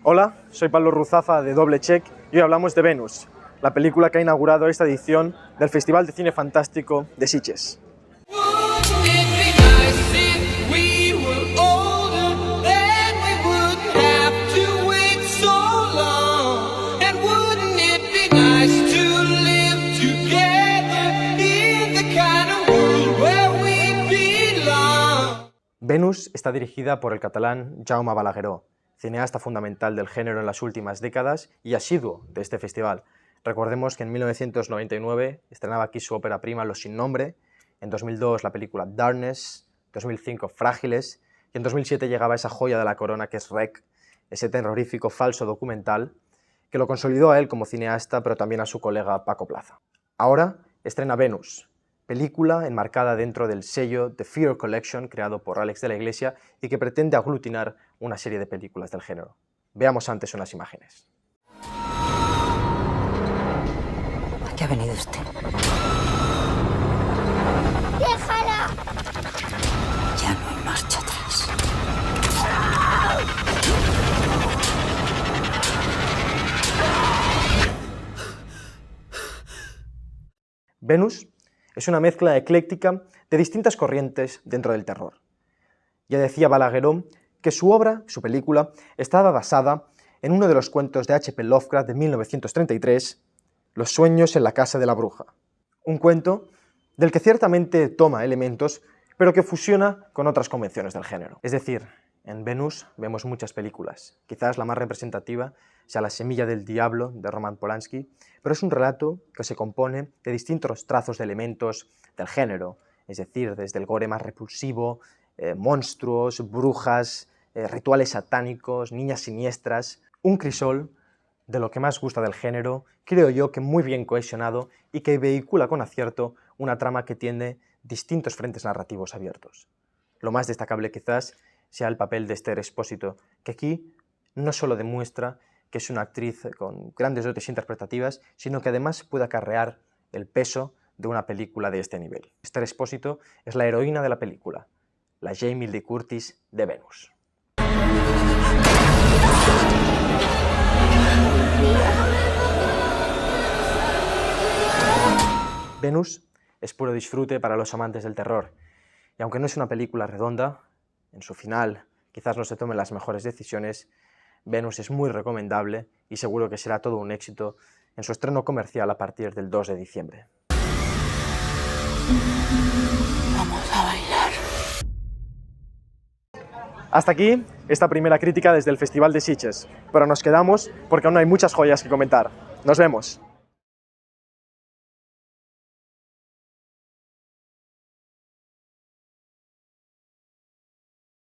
Hola, soy Pablo Ruzafa de Doble Check y hoy hablamos de Venus, la película que ha inaugurado esta edición del Festival de Cine Fantástico de Sitges. Venus está dirigida por el catalán Jaume Balagueró, cineasta fundamental del género en las últimas décadas y asiduo de este festival. Recordemos que en 1999 estrenaba aquí su ópera prima Los sin nombre, en 2002 la película Darkness, 2005 Frágiles y en 2007 llegaba esa joya de la corona que es REC, ese terrorífico falso documental que lo consolidó a él como cineasta pero también a su colega Paco Plaza. Ahora estrena Venus, película enmarcada dentro del sello The Fear Collection creado por Alex de la Iglesia y que pretende aglutinar una serie de películas del género. Veamos antes unas imágenes. ¿A qué ha venido usted? ¡Déjala! Ya no hay marcha atrás. Venus es una mezcla ecléctica de distintas corrientes dentro del terror. Ya decía Balagueró que su obra, su película, estaba basada en uno de los cuentos de H.P. Lovecraft de 1933, Los sueños en la casa de la bruja. Un cuento del que ciertamente toma elementos, pero que fusiona con otras convenciones del género. Es decir, en Venus vemos muchas películas. Quizás la más representativa sea La semilla del diablo, de Roman Polanski, pero es un relato que se compone de distintos trazos de elementos del género, es decir, desde el gore más repulsivo, monstruos, brujas, rituales satánicos, niñas siniestras, un crisol de lo que más gusta del género, creo yo que muy bien cohesionado y que vehicula con acierto una trama que tiene distintos frentes narrativos abiertos. Lo más destacable quizás sea el papel de Esther Expósito, que aquí no solo demuestra que es una actriz con grandes dotes interpretativas, sino que además puede acarrear el peso de una película de este nivel. Esther Expósito es la heroína de la película, la Jamie Lee Curtis de Venus. Venus es puro disfrute para los amantes del terror, y aunque no es una película redonda, en su final quizás no se tomen las mejores decisiones, Venus es muy recomendable y seguro que será todo un éxito en su estreno comercial a partir del 2 de diciembre. Vamos a bailar. Hasta aquí esta primera crítica desde el Festival de Sitges, pero nos quedamos porque aún hay muchas joyas que comentar. ¡Nos vemos!